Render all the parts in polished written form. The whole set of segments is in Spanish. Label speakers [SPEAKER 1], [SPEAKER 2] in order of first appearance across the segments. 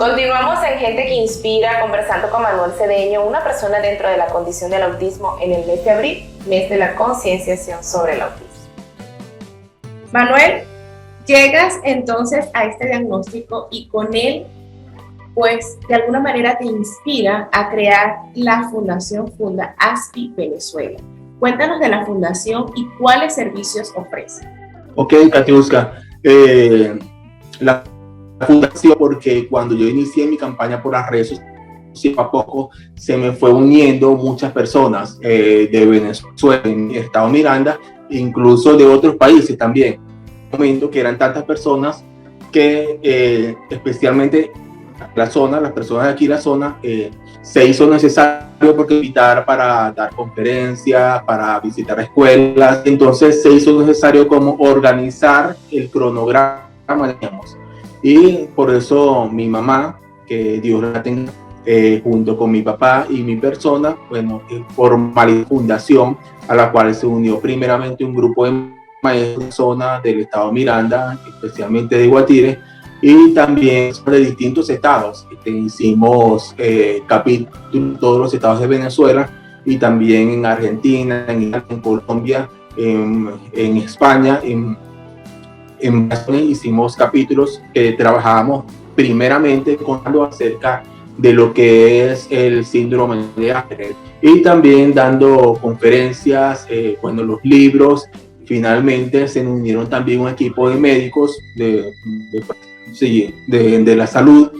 [SPEAKER 1] Continuamos en Gente que Inspira, conversando con Manuel Cedeño, una persona dentro de la condición del autismo en el mes de abril, mes de la concienciación sobre el autismo. Manuel, llegas entonces a este diagnóstico y con él, pues de alguna manera te inspira a crear la Fundación Funda ASPI Venezuela. Cuéntanos de la fundación y cuáles servicios ofrece.
[SPEAKER 2] Ok, Katiuska. La fundación, porque cuando yo inicié mi campaña por las redes sociales, a poco se me fue uniendo muchas personas de Venezuela, en el estado Miranda, incluso de otros países también. Un momento que eran tantas personas que especialmente las personas de aquí la zona, se hizo necesario porque invitar para dar conferencias, para visitar escuelas. Entonces se hizo necesario como organizar el cronograma, digamos. Y por eso mi mamá, que Dios la tenga, junto con mi papá y mi persona, bueno, formalizó fundación a la cual se unió primeramente un grupo de maestros de zona del estado Miranda, especialmente de Guatire, y también de distintos estados. Hicimos capítulos en todos los estados de Venezuela y también en Argentina, en Colombia, en España, en Brasil hicimos capítulos que trabajábamos primeramente contando acerca de lo que es el síndrome de Asperger y también dando conferencias, bueno, los libros. Finalmente se unieron también un equipo de médicos de la salud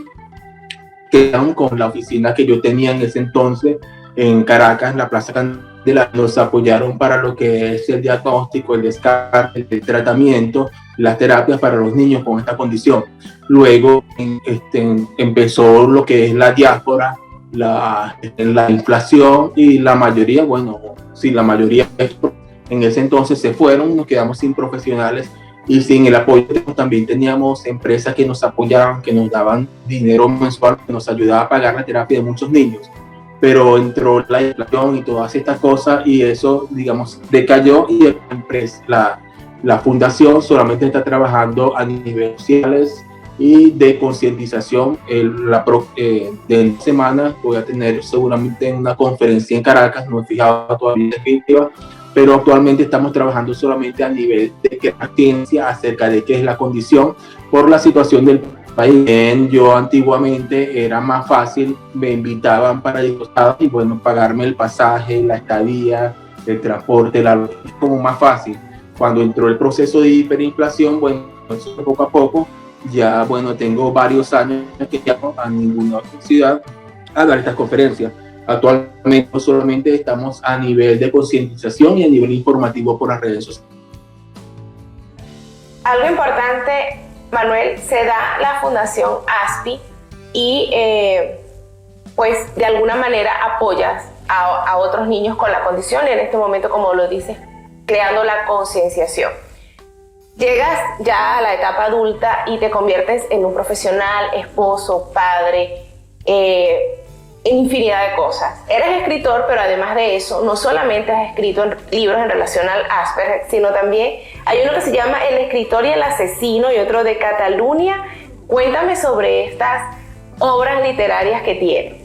[SPEAKER 2] que eran con la oficina que yo tenía en ese entonces en Caracas, en la Plaza Candela. Nos apoyaron para lo que es el diagnóstico, el descarte, el tratamiento, las terapias para los niños con esta condición. Luego empezó lo que es la diáspora, la inflación, y la mayoría, bueno, sí, la mayoría en ese entonces se fueron, nos quedamos sin profesionales y sin el apoyo. También teníamos empresas que nos apoyaban, que nos daban dinero mensual, que nos ayudaba a pagar la terapia de muchos niños. Pero entró la inflación y todas estas cosas y eso, digamos, decayó, y la fundación solamente está trabajando a niveles sociales y de concientización. De semana voy a tener seguramente una conferencia en Caracas, no he fijado todavía definitiva, pero actualmente estamos trabajando solamente a nivel de crear ciencia acerca de qué es la condición por la situación del país. Yo antiguamente era más fácil, me invitaban para ir y bueno, pagarme el pasaje, la estadía, el transporte, la logística, como más fácil. Cuando entró el proceso de hiperinflación, bueno, poco a poco, ya bueno, tengo varios años que llamo a ninguna universidad a dar estas conferencias. Actualmente solamente estamos a nivel de concientización y a nivel informativo por las redes sociales.
[SPEAKER 1] Algo importante, Manuel, se da la Fundación ASPI y pues de alguna manera apoyas a otros niños con la condición, y en este momento, como lo dices, creando la concienciación. Llegas ya a la etapa adulta y te conviertes en un profesional, esposo, padre, infinidad de cosas. Eres escritor, pero además de eso, no solamente has escrito libros en relación al Asperger, sino también hay uno que se llama El escritor y el asesino y otro de Cataluña. Cuéntame sobre estas obras literarias que tienes.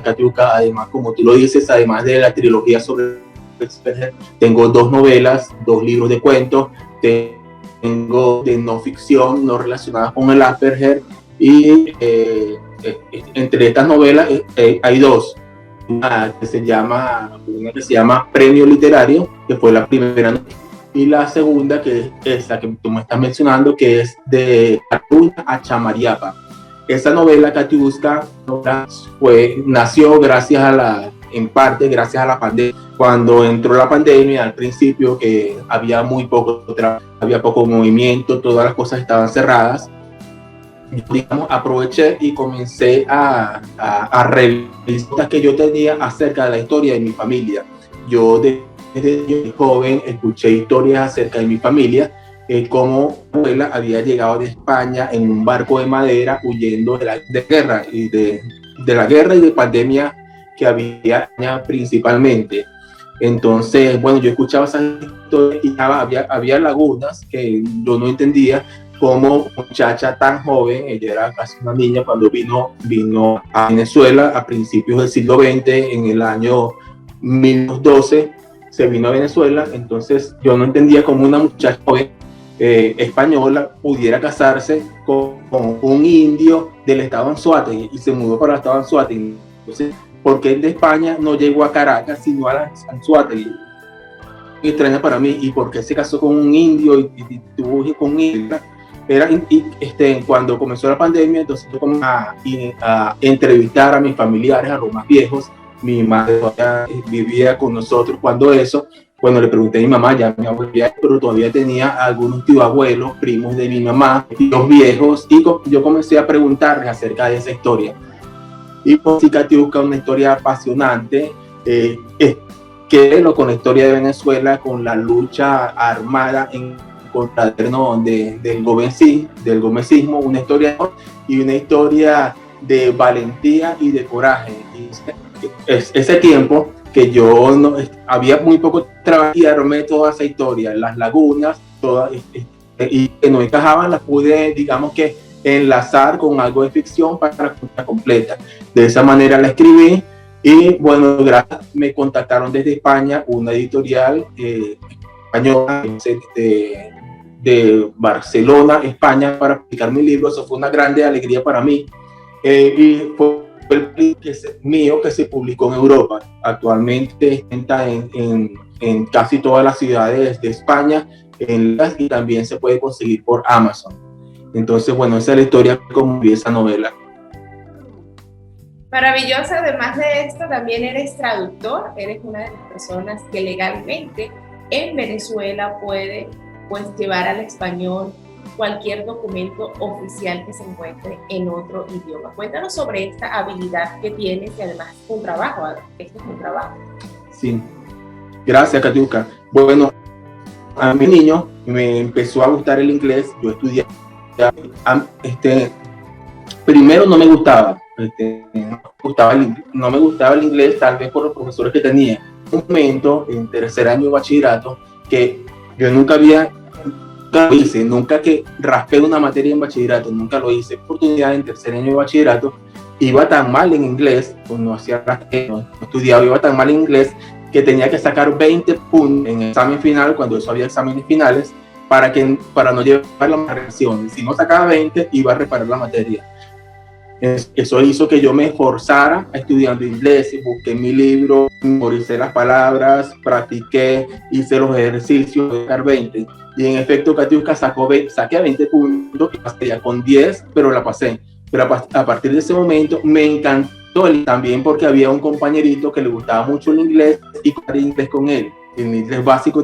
[SPEAKER 2] Katiuska, además, como tú lo dices, además de la trilogía sobre Asperger, tengo 2 novelas, 2 libros de cuentos, tengo de no ficción, no relacionadas con el Asperger, y entre estas novelas hay 2. Una que se llama Premio Literario, que fue la primera, y la segunda, que es la que tú me estás mencionando, que es de Cataluña a Chamariapa. Esa novela, Katiuska, nació en parte gracias a la pandemia. Cuando entró la pandemia, al principio, que había muy poco trabajo, había poco movimiento, todas las cosas estaban cerradas, yo, digamos, aproveché y comencé a revisar que yo tenía acerca de la historia de mi familia. Yo desde joven escuché historias acerca de mi familia, cómo mi abuela había llegado de España en un barco de madera huyendo de la guerra y de la guerra y de pandemia que había principalmente. Entonces, bueno, yo escuchaba esas historias y había lagunas que yo no entendía, como muchacha tan joven, ella era casi una niña cuando vino a Venezuela a principios del siglo XX, en el año 1912 se vino a Venezuela. Entonces yo no entendía cómo una muchacha joven española pudiera casarse con un indio del estado Anzoátegui, y se mudó para el estado Anzoátegui. Entonces, ¿por qué de España no llegó a Caracas sino a Anzoátegui? Extraña para mí. ¿Y por qué se casó con un indio y tuvo hijos con un indio? Cuando comenzó la pandemia, entonces yo comencé a entrevistar a mis familiares, a los más viejos. Mi madre vivía con nosotros cuando eso. Bueno, le pregunté a mi mamá, ya mi abuela, pero todavía tenía algunos tíos abuelos, primos de mi mamá, tíos viejos, y yo comencé a preguntarles acerca de esa historia. Y pues sí, Katiuska, una historia apasionante, que lo con la historia de Venezuela, con la lucha armada en contra del gomecismo, una historia y una historia de valentía y de coraje. Y ese tiempo que yo había muy poco trabajo y armé toda esa historia, las lagunas, y que no encajaban, las pude, digamos que, enlazar con algo de ficción para la cuenta completa. De esa manera la escribí. Y bueno, me contactaron desde España, una editorial española de Barcelona, España, para publicar mi libro. Eso fue una grande alegría para mí. Y fue el libro mío que se publicó en Europa. Actualmente está en casi todas las ciudades de España, y también se puede conseguir por Amazon. Entonces, bueno, esa es la historia como vi esa novela.
[SPEAKER 1] Maravillosa. Además de esto, también eres traductor, eres una de las personas que legalmente en Venezuela puede, pues, llevar al español cualquier documento oficial que se encuentre en otro idioma. Cuéntanos sobre esta habilidad que tienes, y además es un trabajo, esto es un trabajo.
[SPEAKER 2] Sí, gracias, Katiuska. Bueno, a mi niño me empezó a gustar el inglés. Yo estudié, primero no me gustaba. No me gustaba el inglés, tal vez por los profesores que tenía. Un momento en tercer año de bachillerato que yo nunca lo hice, nunca que raspé una materia en bachillerato, nunca lo hice. Oportunidad en tercer año de bachillerato, iba tan mal en inglés, pues no estudiaba, iba tan mal en inglés que tenía que sacar 20 puntos en el examen final, cuando eso había exámenes finales, para no llevar la corrección. Si no sacaba 20, iba a reparar la materia. Eso hizo que yo me esforzara estudiando inglés, busqué mi libro, memoricé las palabras, practiqué, hice los ejercicios de sacar 20. Y en efecto, Katiuska, saqué 20 puntos, y pasé ya con 10, pero la pasé. Pero a partir de ese momento me encantó también, porque había un compañerito que le gustaba mucho el inglés y con inglés con él. En inglés básico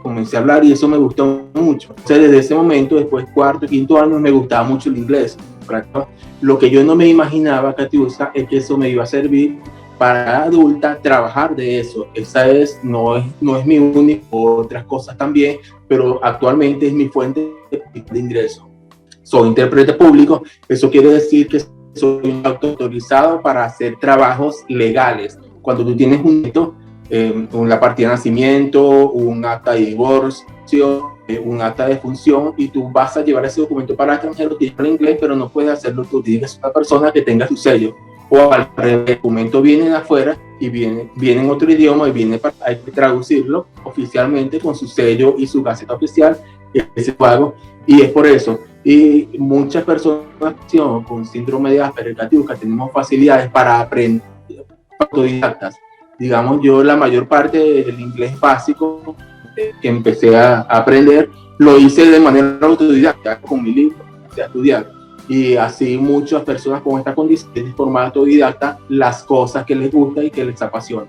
[SPEAKER 2] comencé a hablar y eso me gustó mucho. O sea, desde ese momento, después cuarto y quinto año, me gustaba mucho el inglés. Lo que yo no me imaginaba, Katiuska, es que eso me iba a servir para adulta, trabajar de eso. Esa no es mi única, otras cosas también, pero actualmente es mi fuente de ingreso. Soy intérprete público, eso quiere decir que soy autorizado para hacer trabajos legales. Cuando tú tienes un hito, una partida de nacimiento, un acta de divorcio, un acta de función, y tú vas a llevar ese documento para el extranjero, tienes el inglés, pero no puedes hacerlo tú, tienes una persona que tenga su sello. O el documento viene de afuera y viene en otro idioma y hay que traducirlo oficialmente con su sello y su gaceta oficial, ese pago. Y es por eso. Y muchas personas con síndrome de Asperger, Katiuska, tenemos facilidades para aprender, autodidactas. Digamos, yo la mayor parte del inglés básico que empecé a aprender, lo hice de manera autodidacta, con mi libro, empecé a estudiar. Y así muchas personas con esta condición de forma autodidacta, las cosas que les gusta y que les apasiona.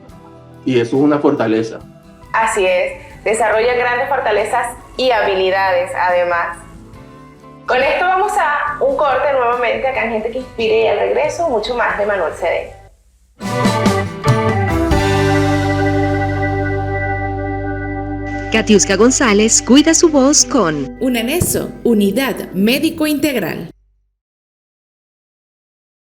[SPEAKER 2] Y eso es una fortaleza.
[SPEAKER 1] Así es, desarrollan grandes fortalezas y habilidades además. Con esto vamos a un corte nuevamente acá en Gente que Inspire, y al regreso mucho más de Manuel Cedeño.
[SPEAKER 3] Katiuska González cuida su voz con
[SPEAKER 4] UNANESO, Unidad Médico Integral.